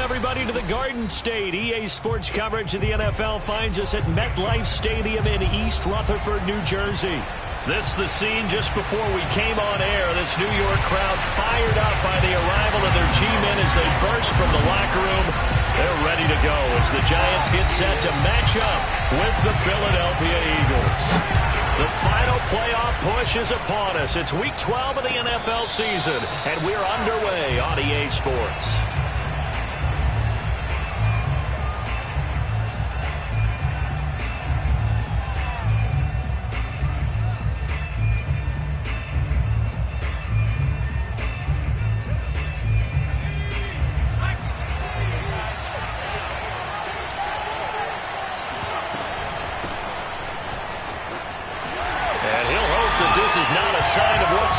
everybody, to the Garden State. EA Sports coverage of the NFL finds us at MetLife Stadium in East Rutherford, New Jersey. This the scene just before we came on air. This New York crowd fired up by the arrival of their G-men as they burst from the locker room. They're ready to go as the Giants get set to match up with the Philadelphia Eagles. The final playoff push is upon us. It's Week 12 of the NFL season, and we're underway on EA Sports.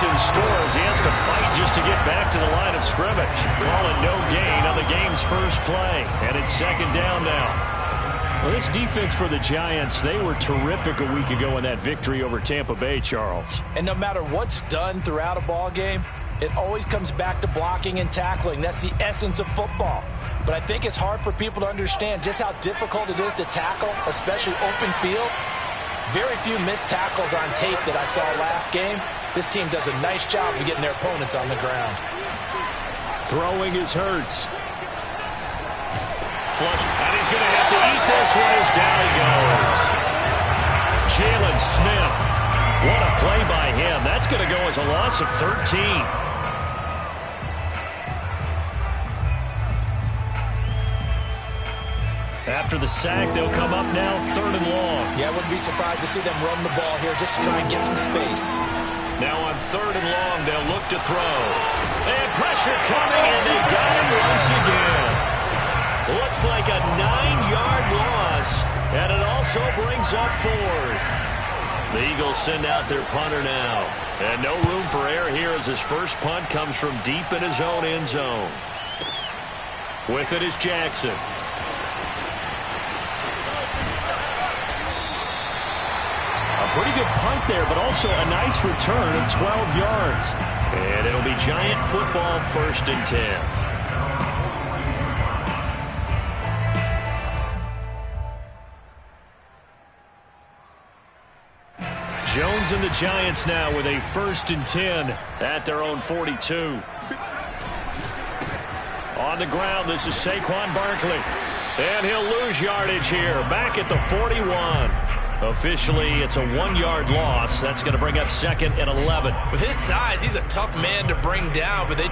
In stores, he has to fight just to get back to the line of scrimmage. Call it no gain on the game's first play, and it's second down now. Well, this defense for the Giants, they were terrific a week ago in that victory over Tampa Bay, Charles. And no matter what's done throughout a ball game, it always comes back to blocking and tackling. That's the essence of football. But I think it's hard for people to understand just how difficult it is to tackle, especially open field. Very few missed tackles on tape that I saw last game. This team does a nice job of getting their opponents on the ground. Throwing is Hurts. Flush, and he's going to have to eat this one as down he goes. Jalen Smith. What a play by him. That's going to go as a loss of 13. After the sack, they'll come up now 3rd and long. Yeah, I wouldn't be surprised to see them run the ball here just to try and get some space. Now on 3rd and long, they'll look to throw. And pressure coming, and they got him once again. Looks like a 9-yard loss, and it also brings up 4th. The Eagles send out their punter now. And no room for error here as his first punt comes from deep in his own end zone. With it is Jackson. Pretty good punt there, but also a nice return of 12 yards. And it'll be Giant football 1st and 10. Jones and the Giants now with a 1st and 10 at their own 42. On the ground, this is Saquon Barkley. And he'll lose yardage here, back at the 41. Officially, it's a 1-yard loss. That's going to bring up 2nd and 11. With his size, he's a tough man to bring down, but they...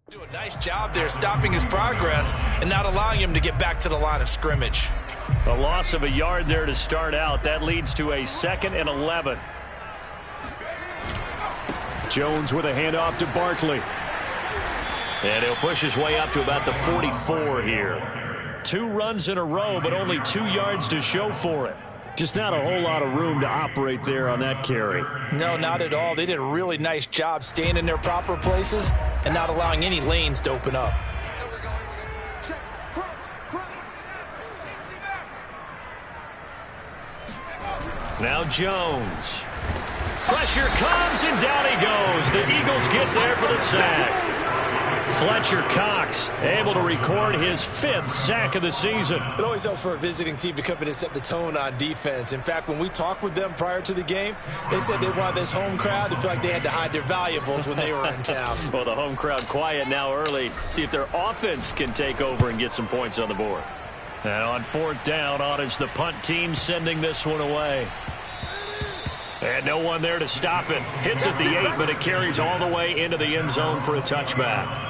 do a nice job there stopping his progress and not allowing him to get back to the line of scrimmage. A loss of a yard there to start out. That leads to a 2nd and 11. Jones with a handoff to Barkley. And he'll push his way up to about the 44 here. 2 runs in a row, but only 2 yards to show for it. Just not a whole lot of room to operate there on that carry. No, not at all. They did a really nice job staying in their proper places and not allowing any lanes to open up. Now Jones. Pressure comes and down he goes. The Eagles get there for the sack. Fletcher Cox able to record his 5th sack of the season. It always helps for a visiting team to come in and set the tone on defense. In fact, when we talked with them prior to the game, they said they wanted this home crowd to feel like they had to hide their valuables when they were in town. Well, the home crowd quiet now early. See if their offense can take over and get some points on the board. And on 4th down, on is the punt team sending this one away. And no one there to stop it. Hits at the 8, but it carries all the way into the end zone for a touchback.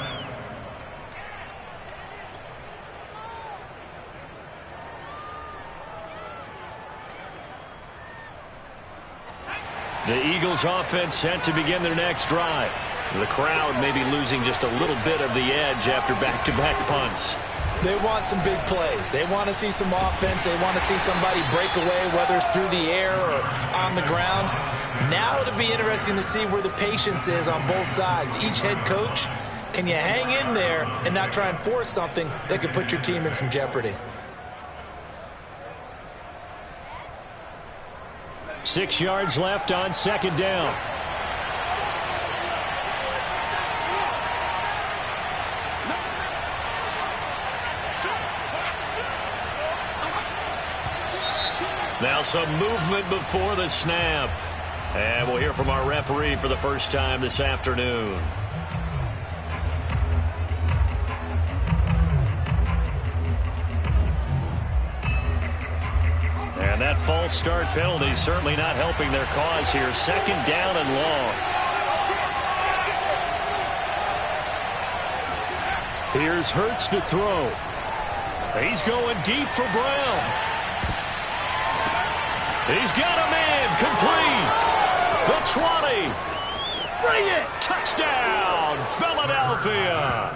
The Eagles offense set to begin their next drive. The crowd may be losing just a little bit of the edge after back-to-back punts. They want some big plays. They want to see some offense. They want to see somebody break away, whether it's through the air or on the ground. Now it'll be interesting to see where the patience is on both sides. Each head coach, can you hang in there and not try and force something that could put your team in some jeopardy? 6 yards left on second down. Now some movement before the snap. And we'll hear from our referee for the first time this afternoon. And that false start penalty certainly not helping their cause here. Second down and long. Here's Hurts to throw. He's going deep for Brown. He's got a man complete. The 20. Bring it. Touchdown, Philadelphia.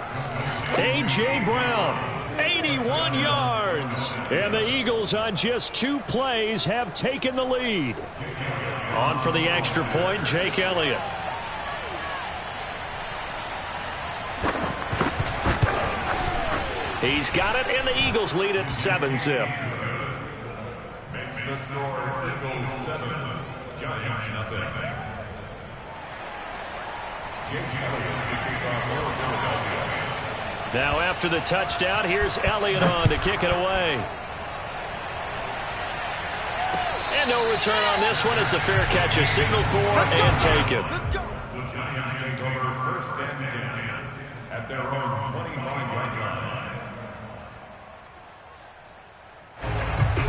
A.J. Brown, 81 yards. And the Eagles on just 2 plays have taken the lead. On for the extra point, Jake Elliott. He's got it, and the Eagles lead at 7-zip. Makes the score Eagles 7, Giants nothing. Jake Elliott to kick off for Philadelphia. Now after the touchdown, here's Elliott on to kick it away. And no return on this one as the fair catch is signaled for and taken. The Giants take over first and 10 at their own 25-yard line.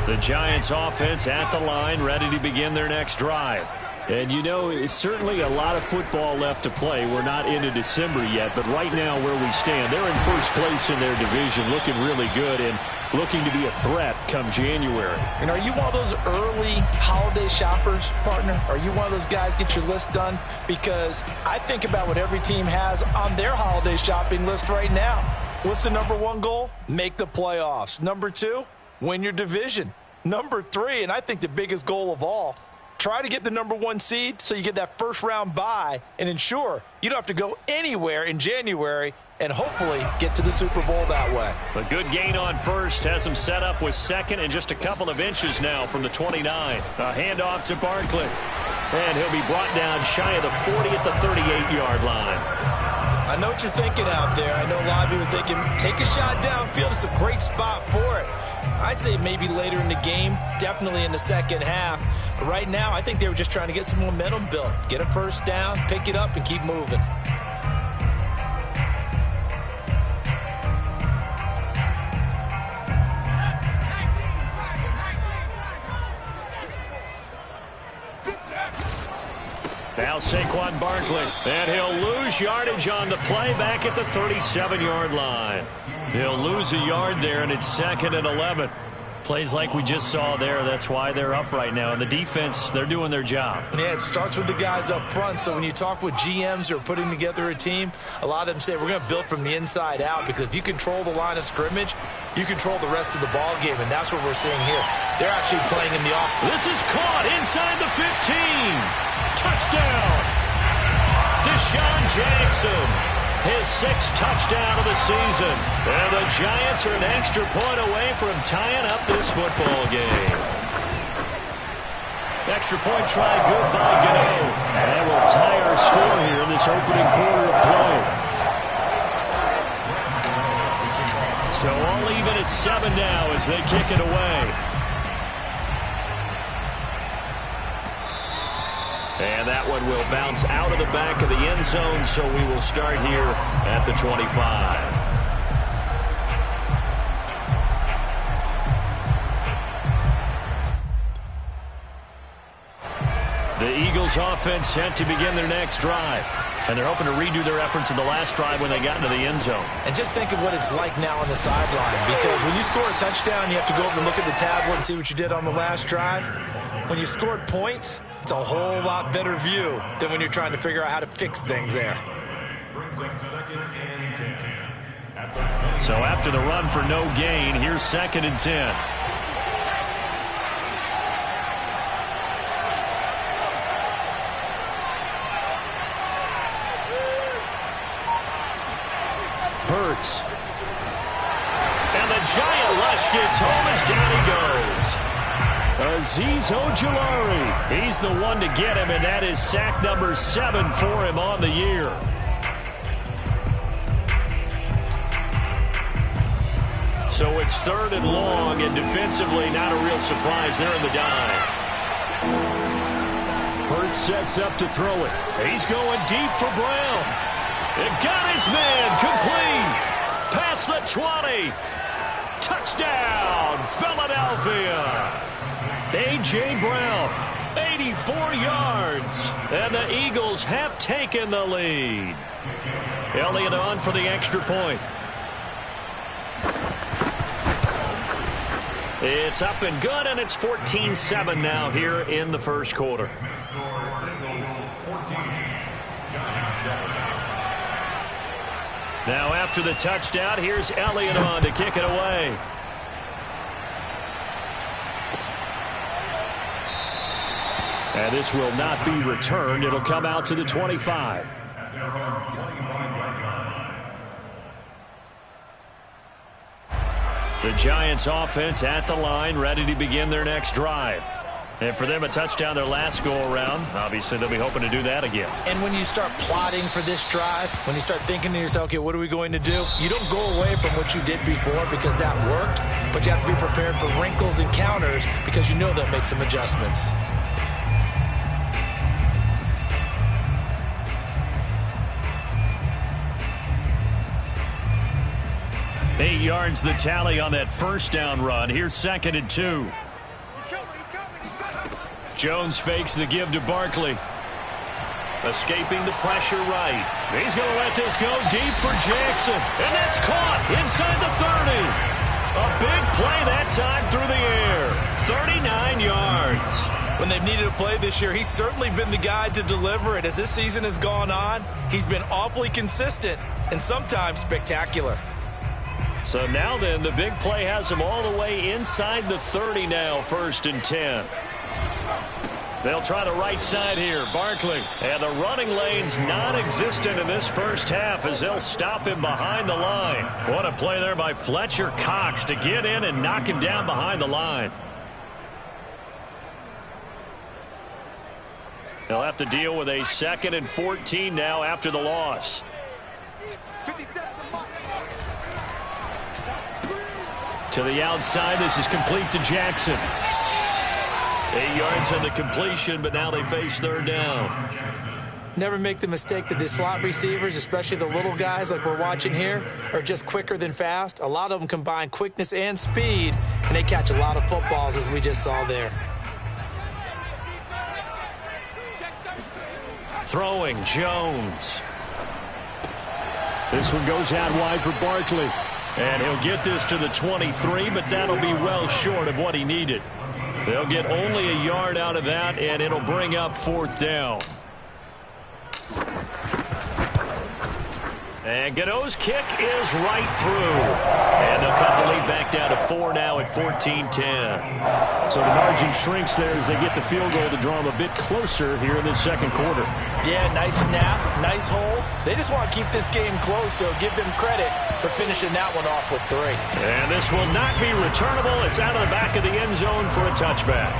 The Giants offense at the line, ready to begin their next drive. And you know, it's certainly a lot of football left to play. We're not into December yet, but right now where we stand, they're in first place in their division, looking really good and looking to be a threat come January. And are you one of those early holiday shoppers, partner? Are you one of those guys get your list done? Because I think about what every team has on their holiday shopping list right now. What's the number 1 goal? Make the playoffs. Number 2, win your division. Number 3, and I think the biggest goal of all, try to get the number 1 seed so you get that first round bye and ensure you don't have to go anywhere in January and hopefully get to the Super Bowl that way. A good gain on first has him set up with second and just a couple of inches now from the 29. A handoff to Barkley. And he'll be brought down shy of the 40 at the 38-yard line. I know what you're thinking out there. I know a lot of you are thinking, take a shot downfield. It's a great spot for it. I'd say maybe later in the game, definitely in the second half. But right now, I think they were just trying to get some momentum built. Get a first down, pick it up, and keep moving. Now Saquon Barkley, and he'll lose yardage on the play back at the 37-yard line. He'll lose a yard there, and it's 2nd and 11. Plays like we just saw there. That's why they're up right now. And the defense, they're doing their job. Yeah, it starts with the guys up front. So when you talk with GMs who are putting together a team, a lot of them say we're going to build from the inside out, because if you control the line of scrimmage, you control the rest of the ball game, and that's what we're seeing here. They're actually playing in the off. This is caught inside the 15. Touchdown. Deshaun Jackson. His 6th touchdown of the season. And the Giants are an extra point away from tying up this football game. Extra point try good by Gano. And that will tie our score here in this opening quarter of play. So all even at 7 now as they kick it away. And that one will bounce out of the back of the end zone, so we will start here at the 25. The Eagles offense set to begin their next drive. And they're hoping to redo their efforts in the last drive when they got into the end zone. And just think of what it's like now on the sideline, because when you score a touchdown, you have to go over and look at the tablet and see what you did on the last drive. When you scored points, it's a whole lot better view than when you're trying to figure out how to fix things there. Brings up 2nd and 10. So after the run for no gain, here's 2nd and 10. Hurts. And the giant rush gets home as down he goes. Azeez Ojulari. He's the one to get him, and that is sack number 7 for him on the year. So it's 3rd and long, and defensively not a real surprise there in the dive. Hurts sets up to throw it. He's going deep for Brown. It got his man complete. Past the 20. Touchdown, Philadelphia. A.J. Brown, 84 yards. And the Eagles have taken the lead. Elliott on for the extra point. It's up and good, and it's 14-7 now here in the first quarter. Now after the touchdown, here's Elliott on to kick it away. And this will not be returned. It'll come out to the 25. The Giants offense at the line, ready to begin their next drive. And for them, a touchdown their last go-around. Obviously, they'll be hoping to do that again. And when you start plotting for this drive, when you start thinking to yourself, okay, what are we going to do? You don't go away from what you did before because that worked, but you have to be prepared for wrinkles and counters because you know they'll make some adjustments. Eight yards the tally on that first down run. Here's 2nd and 2. Jones fakes the give to Barkley. Escaping the pressure right. He's going to let this go deep for Jackson. And that's caught inside the 30. A big play that time through the air. 39 yards. When they've needed a play this year, he's certainly been the guy to deliver it. As this season has gone on, he's been awfully consistent and sometimes spectacular. So now then, the big play has him all the way inside the 30 now, 1st and 10. They'll try the right side here. Barkley. And the running lane's non-existent in this first half as they'll stop him behind the line. What a play there by Fletcher Cox to get in and knock him down behind the line. They'll have to deal with a 2nd and 14 now after the loss. To the outside, this is complete to Jackson. 8 yards on the completion, but now they face 3rd down. Never make the mistake that the slot receivers, especially the little guys like we're watching here, are just quicker than fast. A lot of them combine quickness and speed, and they catch a lot of footballs, as we just saw there. Throwing, Jones. This one goes out wide for Barkley. And he'll get this to the 23, but that'll be well short of what he needed. They'll get only a yard out of that, and it'll bring up 4th down. And Godot's kick is right through. And they'll cut the lead back down to 4 now at 14-10. So the margin shrinks there as they get the field goal to draw them a bit closer here in the second quarter. Yeah, nice snap, nice hold. They just want to keep this game close, so give them credit for finishing that one off with 3. And this will not be returnable. It's out of the back of the end zone for a touchback.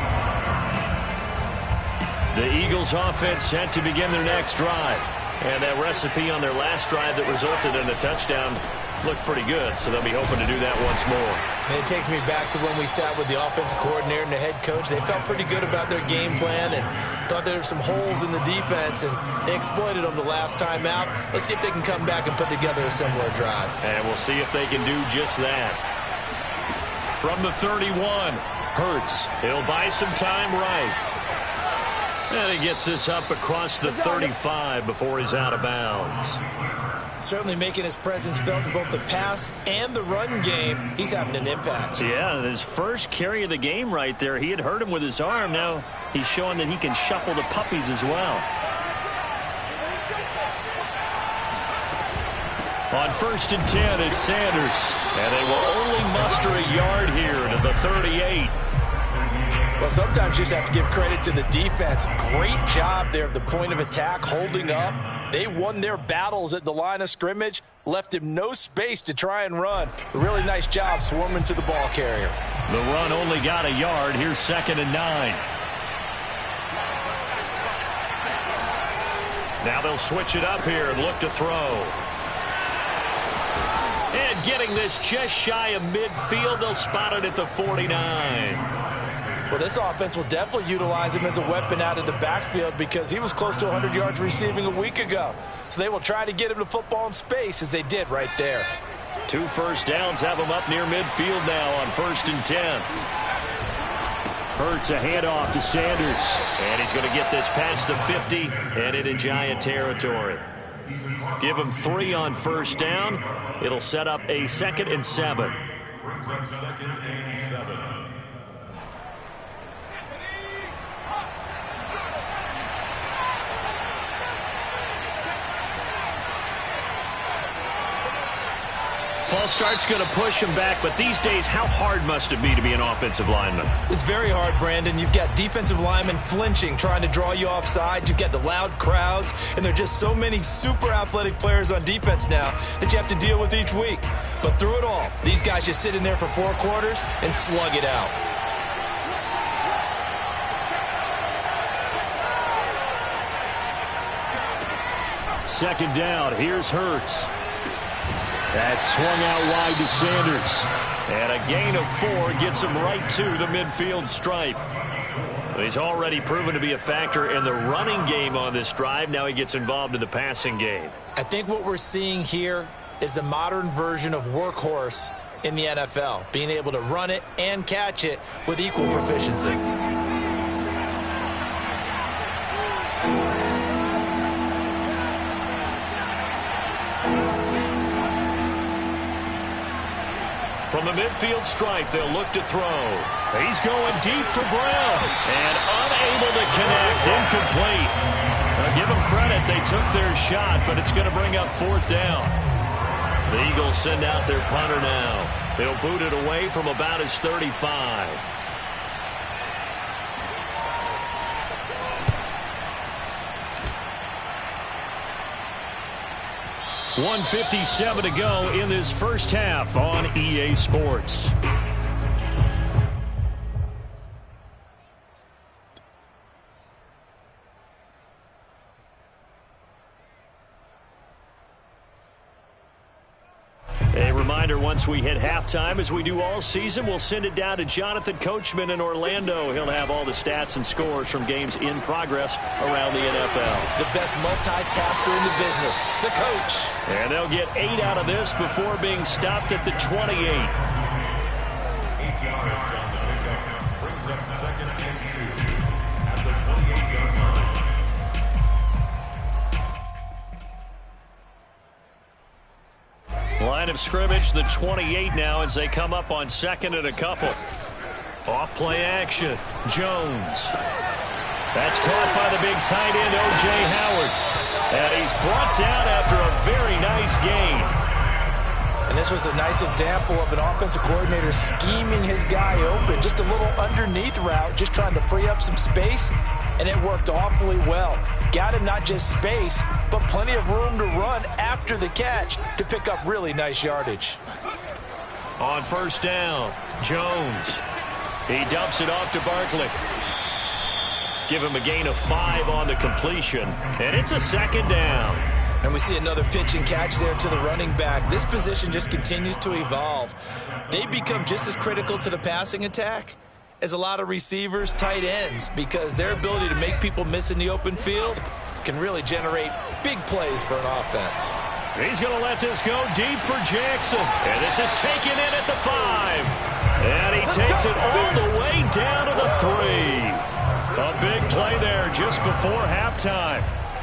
The Eagles offense set to begin their next drive. And that recipe on their last drive that resulted in a touchdown looked pretty good, so they'll be hoping to do that once more. And it takes me back to when we sat with the offensive coordinator and the head coach. They felt pretty good about their game plan and thought there were some holes in the defense, and they exploited them the last time out. Let's see if they can come back and put together a similar drive. And we'll see if they can do just that. From the 31, Hurts. He'll buy some time right. And he gets this up across the 35 before he's out of bounds. Certainly making his presence felt in both the pass and the run game. He's having an impact. Yeah, his first carry of the game right there. He had hurt him with his arm. Now he's showing that he can shuffle the puppies as well. On 1st and 10, it's Sanders. And they will only muster a yard here to the 38. Well, sometimes you just have to give credit to the defense. Great job there at the point of attack, holding up. They won their battles at the line of scrimmage, left him no space to try and run. A really nice job swarming to the ball carrier. The run only got a yard. Here's 2nd and 9. Now they'll switch it up here and look to throw. And getting this just shy of midfield, they'll spot it at the 49. Well, this offense will definitely utilize him as a weapon out of the backfield because he was close to 100 yards receiving a week ago. So they will try to get him to football in space as they did right there. 2 first downs have him up near midfield now on 1st and 10. Hurts a handoff to Sanders. And he's going to get this past the 50 and into Giant territory. Give him 3 on 1st down. It'll set up a 2nd and 7. Brings up 2nd and 7. False start's going to push him back, but these days, how hard must it be to be an offensive lineman? It's very hard, Brandon. You've got defensive linemen flinching, trying to draw you offside. You've got the loud crowds, and there are just so many super athletic players on defense now that you have to deal with each week. But through it all, these guys just sit in there for 4 quarters and slug it out. Second down, here's Hurts. That's swung out wide to Sanders. And a gain of 4 gets him right to the midfield stripe. He's already proven to be a factor in the running game on this drive. Now he gets involved in the passing game. I think what we're seeing here is the modern version of workhorse in the NFL, being able to run it and catch it with equal proficiency. From the midfield stripe, they'll look to throw. He's going deep for Brown. And unable to connect. Incomplete. Now give them credit. They took their shot, but it's going to bring up 4th down. The Eagles send out their punter now. They'll boot it away from about his 35. .157 to go in this first half on EA Sports. A reminder, once we hit halftime, as we do all season, we'll send it down to Jonathan Coachman in Orlando. He'll have all the stats and scores from games in progress around the NFL. The best multitasker in the business, the coach. And they'll get 8 out of this before being stopped at the 28. 8 yards on the pickup. Brings up 2nd and 2 at the 28-yard line. Line of scrimmage, the 28 now as they come up on 2nd and a couple. Off play action. Jones. That's caught by the big tight end, O.J. Howard. And he's brought down after a very nice gain. And this was a nice example of an offensive coordinator scheming his guy open. Just a little underneath route, just trying to free up some space. And it worked awfully well. Got him not just space, but plenty of room to run after the catch to pick up really nice yardage. On 1st down, Jones. He dumps it off to Barkley. Give him a gain of 5 on the completion. And it's a 2nd down. And we see another pitch and catch there to the running back. This position just continues to evolve. They become just as critical to the passing attack as a lot of receivers, tight ends, because their ability to make people miss in the open field can really generate big plays for an offense. He's going to let this go deep for Jackson. And this is taken in at the 5. And he takes it all the way down to the 3. A big play there just before halftime.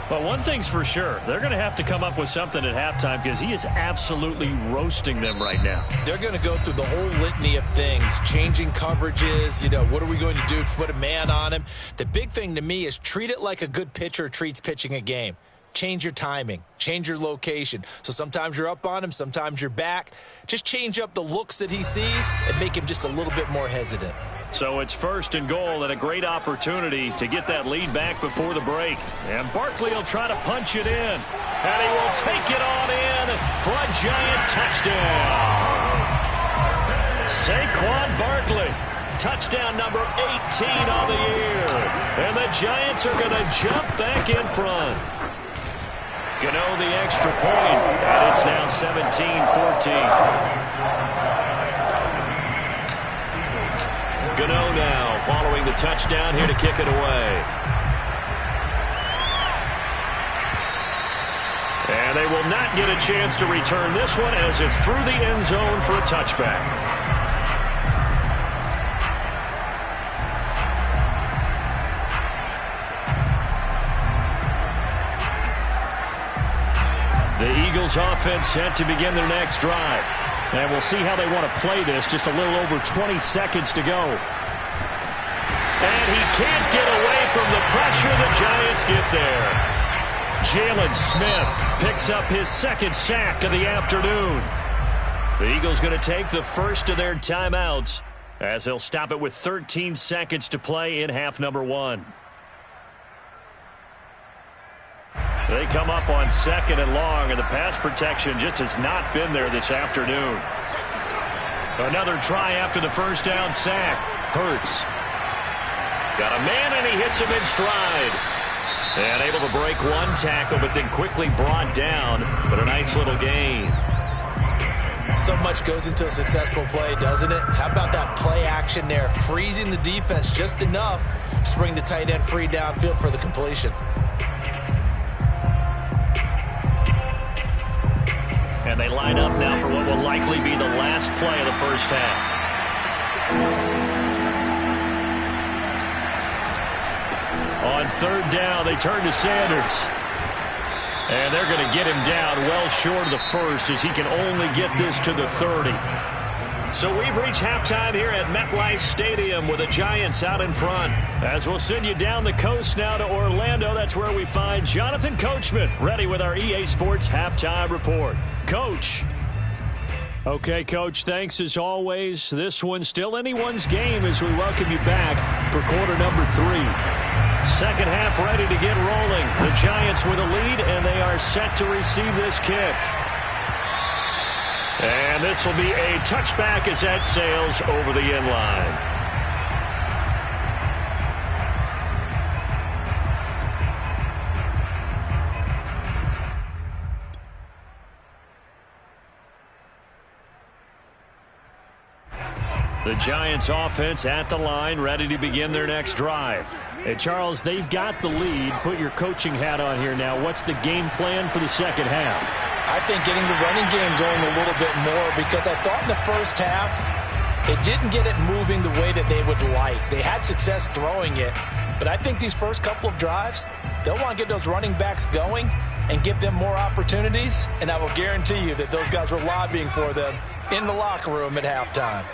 But one thing's for sure, they're going to have to come up with something at halftime because he is absolutely roasting them right now. They're going to go through the whole litany of things, changing coverages, what are we going to do to put a man on him? The big thing to me is treat it like a good pitcher treats pitching a game. change your timing, change your location. So sometimes you're up on him, sometimes you're back. Just change up the looks that he sees and make him just a little bit more hesitant. So it's 1st and goal and a great opportunity to get that lead back before the break. And Barkley will try to punch it in. And he will take it on in for a Giant touchdown. Saquon Barkley, touchdown number 18 on the year. And the Giants are going to jump back in front. Gano the extra point, and it's now 17-14. Gano now following the touchdown here to kick it away. And they will not get a chance to return this one as it's through the end zone for a touchback. The Eagles offense set to begin their next drive. And we'll see how they want to play this. Just a little over 20 seconds to go. And he can't get away from the pressure. The Giants get there. Jalen Smith picks up his 2nd sack of the afternoon. The Eagles going to take the first of their timeouts as they'll stop it with 13 seconds to play in half number 1. They come up on 2nd and long, and the pass protection just has not been there this afternoon. Another try after the first down sack. Hurts. Got a man, and he hits him in stride. And able to break one tackle, but then quickly brought down. But a nice little gain. So much goes into a successful play, doesn't it? How about that play action there? Freezing the defense just enough to bring the tight end free downfield for the completion. And they line up now for what will likely be the last play of the first half. On 3rd down, they turn to Sanders. And they're going to get him down well short of the first as he can only get this to the 30. So we've reached halftime here at MetLife Stadium with the Giants out in front. As we'll send you down the coast now to Orlando, that's where we find Jonathan Coachman ready with our EA Sports Halftime Report. Coach. Okay, Coach, thanks as always. This one's still anyone's game as we welcome you back for quarter number 3. Second half ready to get rolling. The Giants with a lead, and they are set to receive this kick. And this will be a touchback as that sails over the end line. The Giants offense at the line, ready to begin their next drive. Hey, Charles, they've got the lead. Put your coaching hat on here now. What's the game plan for the second half? I think getting the running game going a little bit more, because I thought in the first half they didn't get it moving the way that they would like. They had success throwing it, but I think these first couple of drives, they'll want to get those running backs going and give them more opportunities, and I will guarantee you that those guys were lobbying for them in the locker room at halftime.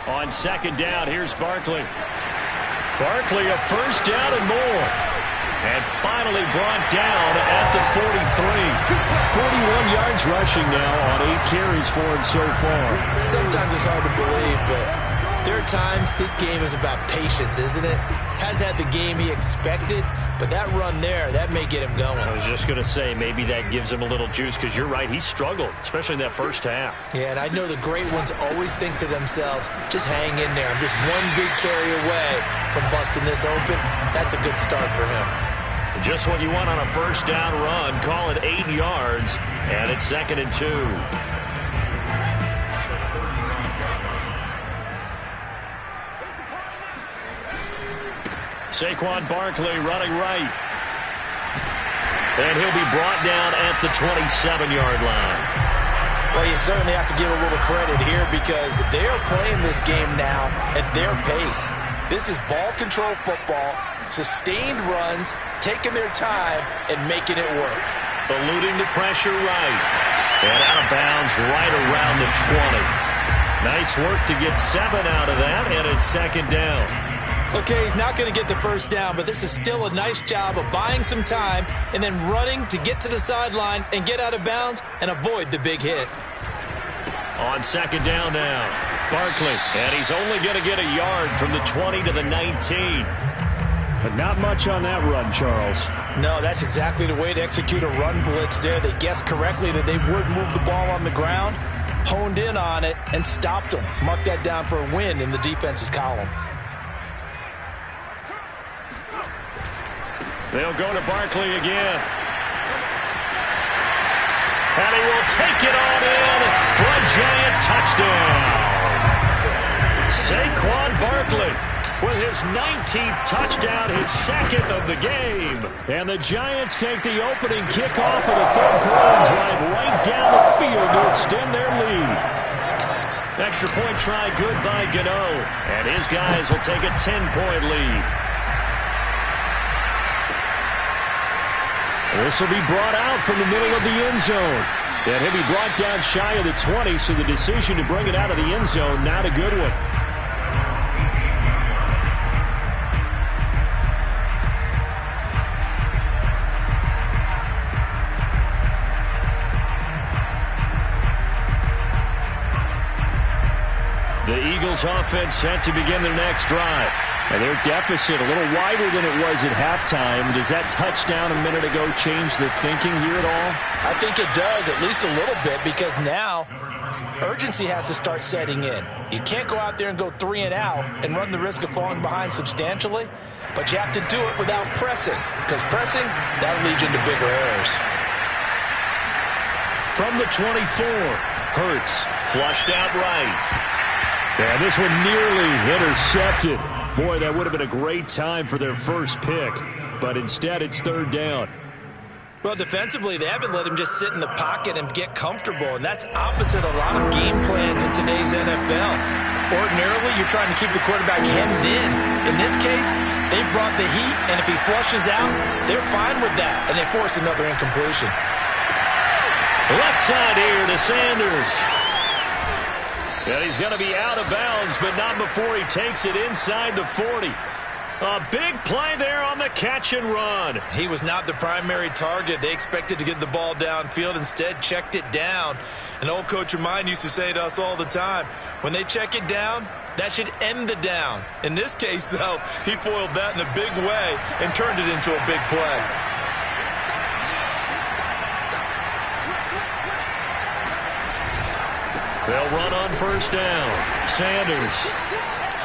On 2nd down, here's Barkley. Barkley a first down and more. And finally brought down at the 43. 41 yards rushing now on 8 carries for him so far. Sometimes it's hard to believe, but there are times this game is about patience, isn't it? Has had the game he expected, but that run there, that may get him going. I was just going to say, maybe that gives him a little juice, because you're right, he struggled, especially in that first half. Yeah, and I know the great ones always think to themselves, just hang in there. I'm just one big carry away from busting this open. That's a good start for him. Just what you want on a first down run. Call it 8 yards, and it's 2nd and 2. Saquon Barkley running right. And he'll be brought down at the 27-yard line. Well, you certainly have to give a little credit here, because they are playing this game now at their pace. This is ball control football, sustained runs, taking their time, and making it work. Eluding the pressure right. And out of bounds right around the 20. Nice work to get 7 out of that, and it's 2nd down. Okay, he's not going to get the first down, but this is still a nice job of buying some time and then running to get to the sideline and get out of bounds and avoid the big hit. On second down now, Barkley, and he's only going to get a yard from the 20 to the 19. But not much on that run, Charles. No, that's exactly the way to execute a run blitz there. They guessed correctly that they would move the ball on the ground, honed in on it, and stopped them. Mark that down for a win in the defense's column. They'll go to Barkley again. And he will take it on in for a giant touchdown. Saquon Barkley with his 19th touchdown, his second of the game. And the Giants take the opening kickoff of the third quarter and drive right down the field to extend their lead. Extra point try good by Gano. And his guys will take a 10-point lead. This will be brought out from the middle of the end zone. And he'll be brought down shy of the 20, so the decision to bring it out of the end zone, not a good one. The Eagles offense set to begin their next drive. And their deficit a little wider than it was at halftime. Does that touchdown a minute ago change the thinking here at all? I think it does, at least a little bit, because now urgency has to start setting in. You can't go out there and go 3 and out and run the risk of falling behind substantially, but you have to do it without pressing, because pressing, that'll lead you into bigger errors. From the 24, Hurts flushed out right. And this one nearly intercepted. Boy, that would have been a great time for their first pick, but instead it's third down. Well, defensively, they haven't let him just sit in the pocket and get comfortable, and that's opposite a lot of game plans in today's NFL. Ordinarily, you're trying to keep the quarterback hemmed in. In this case, they brought the heat, and if he flushes out, they're fine with that, and they force another incompletion. Left side here to Sanders. And he's going to be out of bounds, but not before he takes it inside the 40. A big play there on the catch and run. He was not the primary target. They expected to get the ball downfield. Instead, checked it down. An old coach of mine used to say to us all the time, when they check it down, that should end the down. In this case, though, he foiled that in a big way and turned it into a big play. They'll run on first down. Sanders,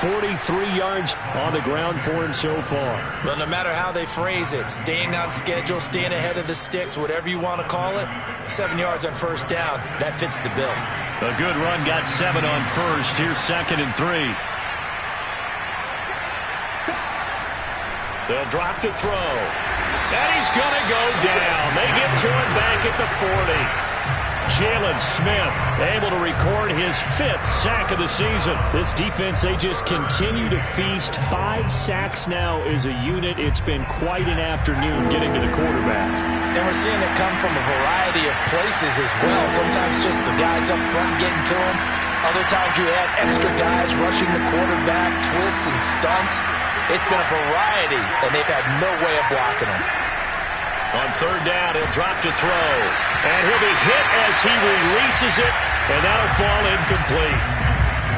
43 yards on the ground for him so far. Well, no matter how they phrase it, staying on schedule, staying ahead of the sticks, whatever you want to call it, 7 yards on first down, that fits the bill. A good run got 7 on first. Here's 2nd and 3. They'll drop to throw. And he's going to go down. They get to him back at the 40. Jalen Smith able to record his 5th sack of the season. This defense, they just continue to feast. 5 sacks now as a unit. It's been quite an afternoon getting to the quarterback. And we're seeing it come from a variety of places as well. Sometimes just the guys up front getting to him. Other times you add extra guys rushing the quarterback, twists and stunts. It's been a variety, and they've had no way of blocking him. On third down, he'll drop to throw. And he'll be hit as he releases it, and that'll fall incomplete.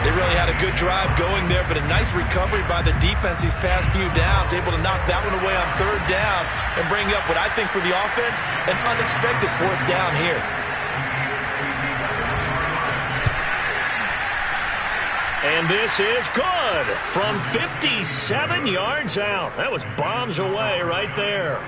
They really had a good drive going there, but a nice recovery by the defense these past few downs, able to knock that one away on third down and bring up what I think for the offense, an unexpected 4th down here. And this is good from 57 yards out. That was bombs away right there.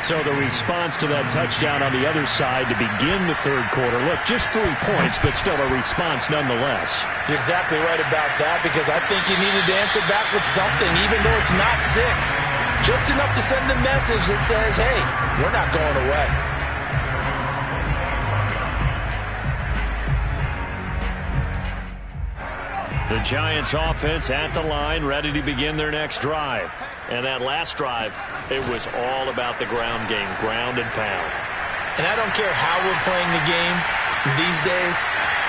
So the response to that touchdown on the other side to begin the third quarter. Look, just 3 points, but still a response nonetheless. You're exactly right about that, because I think you needed to answer back with something, even though it's not 6. Just enough to send the message that says, hey, we're not going away. The Giants offense at the line, ready to begin their next drive. And that last drive, it was all about the ground game, ground and pound. And I don't care how we're playing the game these days,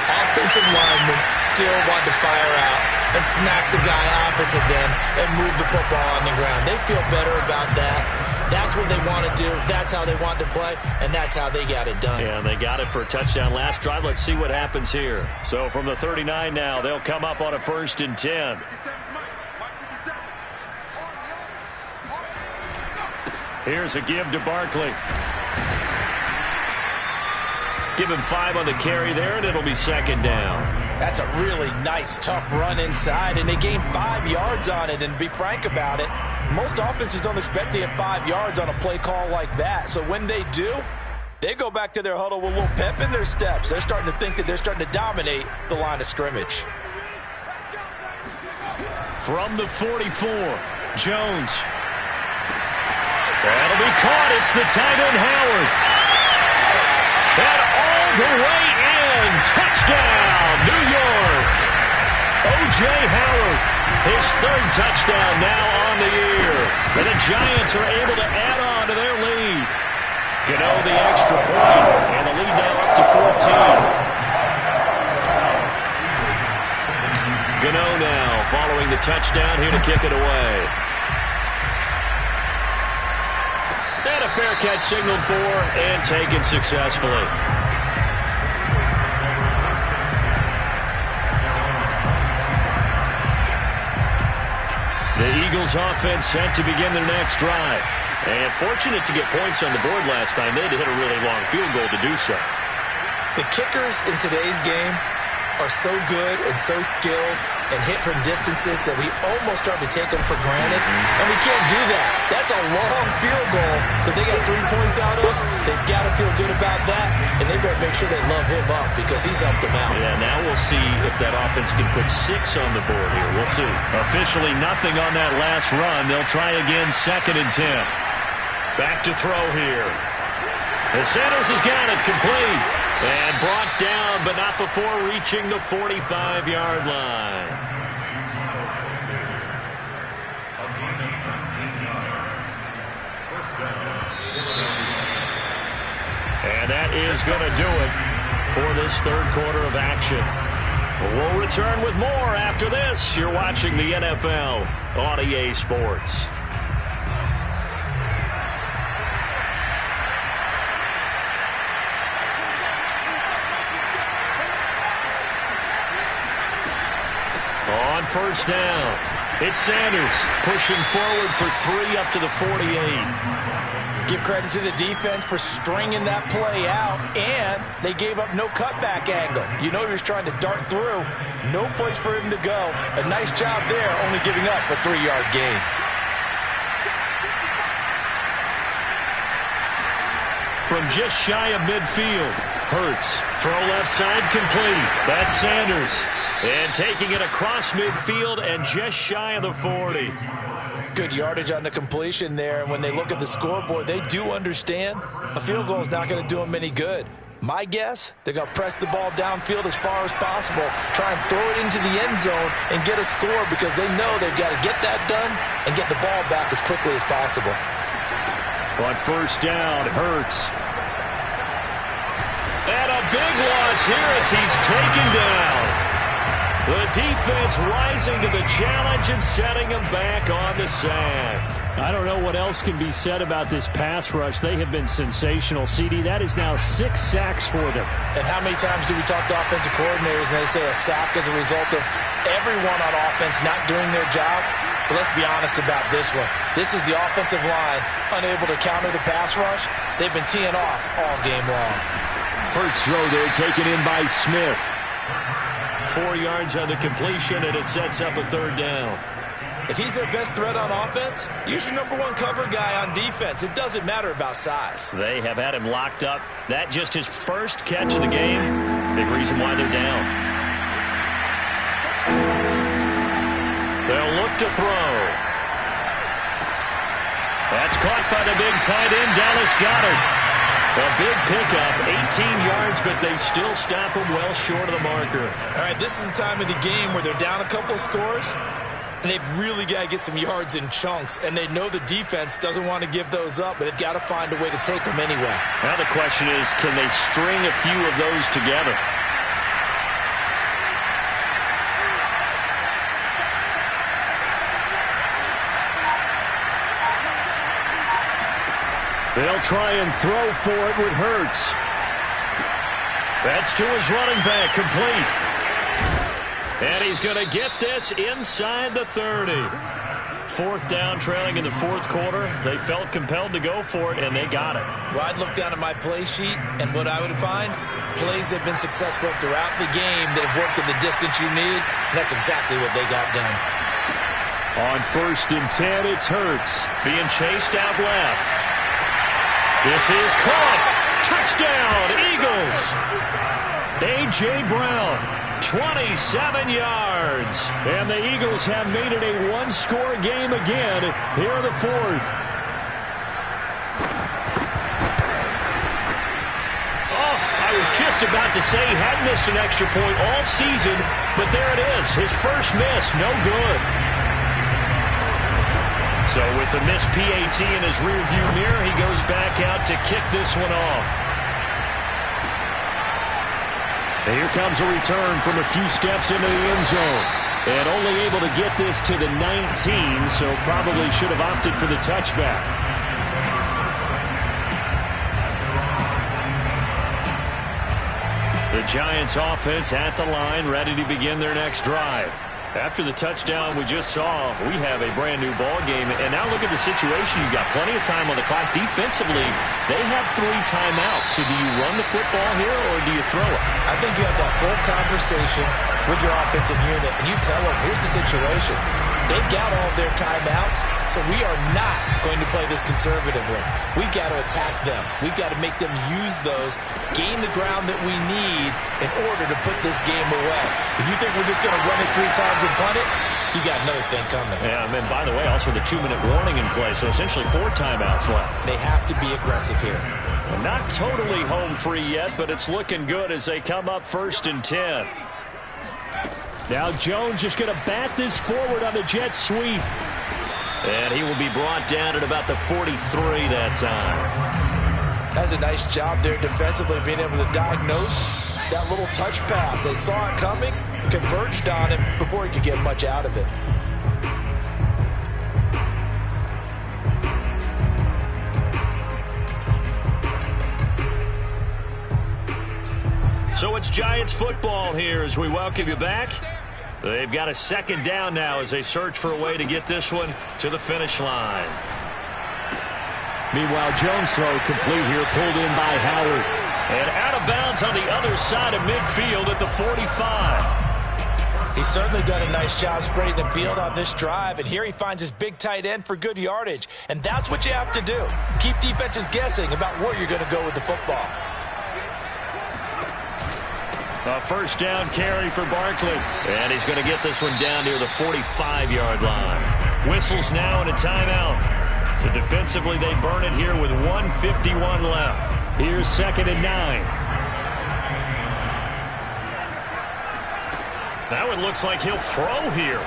Offensive linemen still want to fire out and smack the guy opposite them and move the football on the ground. They feel better about that. That's what they want to do. That's how they want to play, and that's how they got it done. Yeah, and they got it for a touchdown last drive. Let's see what happens here. So from the 39 now, they'll come up on a 1st and 10. Here's a give to Barkley. Give him 5 on the carry there, and it'll be 2nd down. That's a really nice, tough run inside, and they gained 5 yards on it. And to be frank about it, most offenses don't expect to get 5 yards on a play call like that. So when they do, they go back to their huddle with a little pep in their steps. They're starting to think that they're starting to dominate the line of scrimmage. From the 44, Jones. That'll be caught. It's the tight end, Howard. And all the way in. Touchdown, New York. O.J. Howard, his 3rd touchdown now on the year. And the Giants are able to add on to their lead. Gano the extra point, and the lead now up to 14. Gano now following the touchdown here to kick it away. And a fair catch signaled for and taken successfully. The Eagles offense set to begin their next drive. And fortunate to get points on the board last time. They had to hit a really long field goal to do so. The kickers in today's game are so good and so skilled and hit from distances that we almost start to take them for granted. And we can't do that. That's a long field goal that they got 3 points out of. They've got to feel good about that, and they better make sure they love him up because he's helped them out. Yeah, now we'll see if that offense can put 6 on the board here. We'll see. Officially nothing on that last run. They'll try again, 2nd and 10. Back to throw here. And Sanders has got it complete. And brought down, but not before reaching the 45-yard line. And that is going to do it for this 3rd quarter of action. We'll return with more after this. You're watching the NFL on EA Sports. On 1st down, it's Sanders pushing forward for 3 up to the 48. Give credit to the defense for stringing that play out, and they gave up no cutback angle. You know he was trying to dart through. No place for him to go. A nice job there, only giving up a 3-yard gain. From just shy of midfield, Hurts, throw left side complete. That's Sanders. And taking it across midfield and just shy of the 40. Good yardage on the completion there. And when they look at the scoreboard, they do understand a field goal is not going to do them any good. My guess, they're going to press the ball downfield as far as possible, try and throw it into the end zone and get a score because they know they've got to get that done and get the ball back as quickly as possible. On 1st down, Hurts. And a big loss here as he's taken down. The defense rising to the challenge and setting him back on the sack. I don't know what else can be said about this pass rush. They have been sensational. CD, that is now 6 sacks for them. And how many times do we talk to offensive coordinators and they say a sack is a result of everyone on offense not doing their job? But let's be honest about this one. This is the offensive line unable to counter the pass rush. They've been teeing off all game long. Hurts throw there taken in by Smith. 4 yards on the completion, and it sets up a 3rd down. If he's their best threat on offense, use your #1 cover guy on defense. It doesn't matter about size. They have had him locked up. That just his first catch of the game. Big reason why they're down. They'll look to throw. That's caught by the big tight end, Dallas Goedert. A big pickup, 18 yards, but they still stop him well short of the marker. All right, this is the time of the game where they're down a couple of scores, and they've really got to get some yards in chunks, and they know the defense doesn't want to give those up, but they've got to find a way to take them anyway. Now the question is, can they string a few of those together? They'll try and throw for it with Hurts. That's to his running back, complete. And he's going to get this inside the 30. Fourth down, trailing in the fourth quarter. They felt compelled to go for it, and they got it. Well, I'd look down at my play sheet, and what I would find, plays that have been successful throughout the game that have worked at the distance you need, and that's exactly what they got done. On 1st and 10, it's Hurts being chased out left. This is caught. Touchdown, Eagles. A.J. Brown, 27 yards. And the Eagles have made it a one-score game again here in the fourth. Oh, I was just about to say he hadn't missed an extra point all season, but there it is. His first miss, no good. So with the missed PAT in his rearview mirror, he goes back out to kick this one off. And here comes a return from a few steps into the end zone. And only able to get this to the 19, so probably should have opted for the touchback. The Giants offense at the line, ready to begin their next drive. After the touchdown we just saw, we have a brand-new ball game. And now look at the situation. You've got plenty of time on the clock. Defensively, they have 3 timeouts. So do you run the football here or do you throw it? I think you have that full conversation with your offensive unit, and you tell them, here's the situation. They've got all their timeouts, so we are not going to play this conservatively. We've got to attack them. We've got to make them use those, gain the ground that we need in order to put this game away. If you think we're just going to run it 3 times and punt it, you got another thing coming. Yeah, and by the way, also the 2-minute warning in play, so essentially 4 timeouts left. They have to be aggressive here. Well, not totally home free yet, but it's looking good as they come up 1st and 10. Now Jones just going to bat this forward on the jet sweep. And he will be brought down at about the 43 that time. That's a nice job there defensively, being able to diagnose that little touch pass. They saw it coming, converged on him before he could get much out of it. So it's Giants football here as we welcome you back. They've got a 2nd down now as they search for a way to get this one to the finish line. Meanwhile, Jones' throw complete here, pulled in by Howard. And out of bounds on the other side of midfield at the 45. He's certainly done a nice job spreading the field on this drive, and here he finds his big tight end for good yardage. And that's what you have to do. Keep defenses guessing about where you're going to go with the football. A 1st down carry for Barkley. And he's going to get this one down near the 45-yard line. Whistles now and a timeout. So defensively, they burn it here with 1:51 left. Here's 2nd and 9. That one looks like he'll throw here.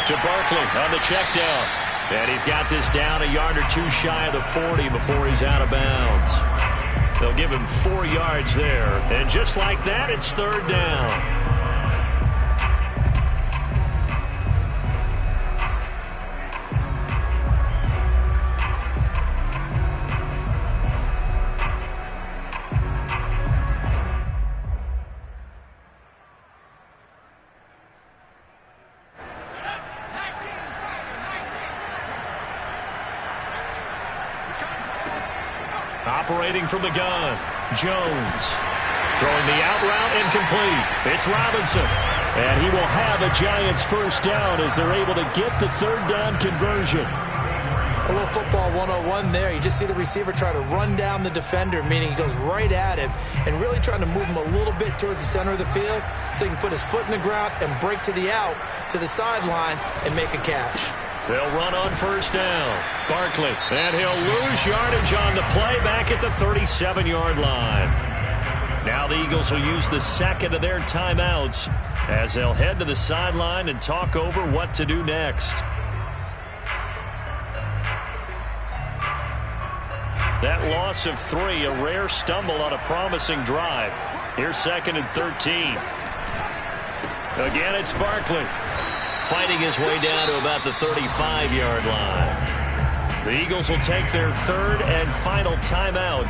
To Barkley on the check down. And he's got this down a yard or 2 shy of the 40 before he's out of bounds. They'll give him 4 yards there. And just like that, it's 3rd down. Operating from the gun, Jones. Throwing the out route incomplete. It's Robinson. And he will have a Giants 1st down as they're able to get the 3rd down conversion. A little football 101 there. You just see the receiver try to run down the defender, meaning he goes right at him and really trying to move him a little bit towards the center of the field so he can put his foot in the ground and break to the out, to the sideline, and make a catch. They'll run on 1st down. Barkley, and he'll lose yardage on the play back at the 37-yard line. Now the Eagles will use the 2nd of their timeouts as they'll head to the sideline and talk over what to do next. That loss of 3, a rare stumble on a promising drive. Here's 2nd and 13. Again, it's Barkley. Fighting his way down to about the 35-yard line. The Eagles will take their third and final timeout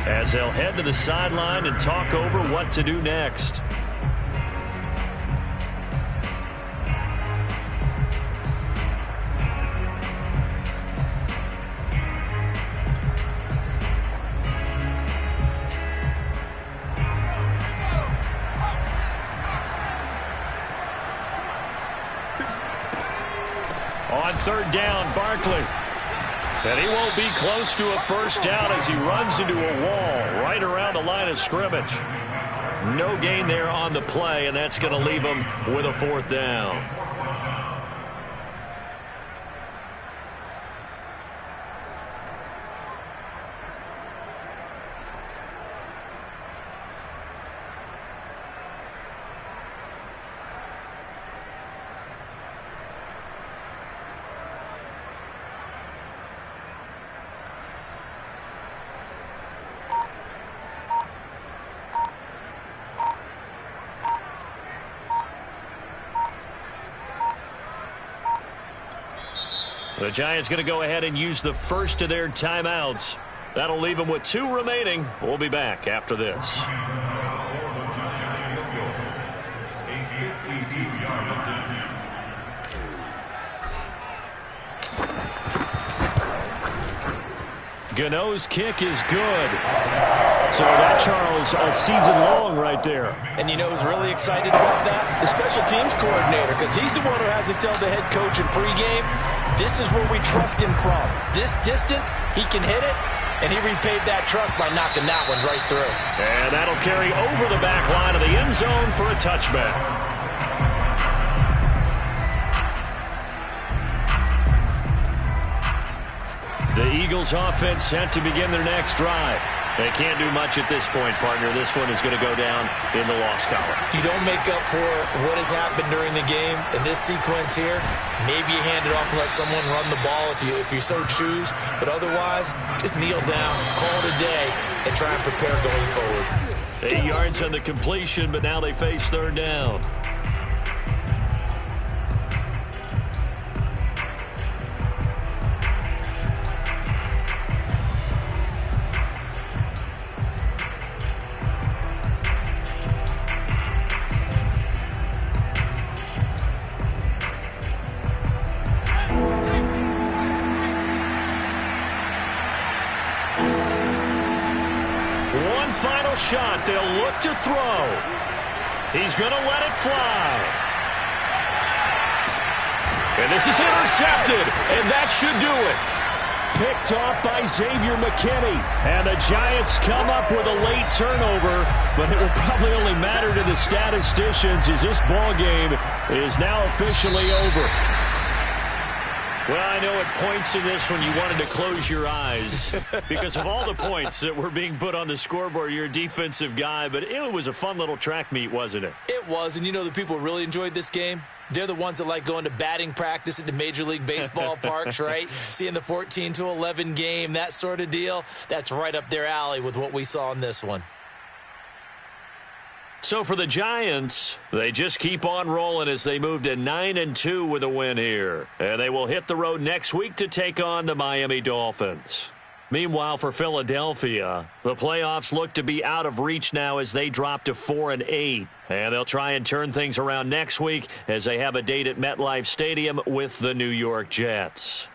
as they'll head to the sideline and talk over what to do next. On third down, Barkley. And he won't be close to a first down as he runs into a wall right around the line of scrimmage. No gain there on the play, and that's going to leave him with a fourth down. The Giants going to go ahead and use the first of their timeouts. That'll leave them with 2 remaining. We'll be back after this. Gano's kick is good. So that, Charles, a season long right there. And you know who's really excited about that? The special teams coordinator, because he's the one who has to tell the head coach in pregame, this is where we trust him from. This distance, he can hit it, and he repaid that trust by knocking that one right through. And that'll carry over the back line of the end zone for a touchback. The Eagles offense set to begin their next drive. They can't do much at this point, partner. This one is going to go down in the loss column. You don't make up for what has happened during the game. In this sequence here, maybe you hand it off and let someone run the ball if you so choose. But otherwise, just kneel down, call it a day, and try and prepare going forward. 8 yards on the completion, but now they face third down. Final shot. They'll look to throw. He's going to let it fly. And this is intercepted, and that should do it. Picked off by Xavier McKinney. And the Giants come up with a late turnover, but it will probably only matter to the statisticians as this ball game is now officially over. Well, I know at points in this when you wanted to close your eyes because of all the points that were being put on the scoreboard. You're a defensive guy, but it was a fun little track meet, wasn't it? It was, and you know the people really enjoyed this game? They're the ones that like going to batting practice at the Major League Baseball parks, right? Seeing the 14-11 game, that sort of deal. That's right up their alley with what we saw in this one. So for the Giants, they just keep on rolling as they move to 9-2 with a win here. And they will hit the road next week to take on the Miami Dolphins. Meanwhile, for Philadelphia, the playoffs look to be out of reach now as they drop to 4-8. And they'll try and turn things around next week as they have a date at MetLife Stadium with the New York Jets.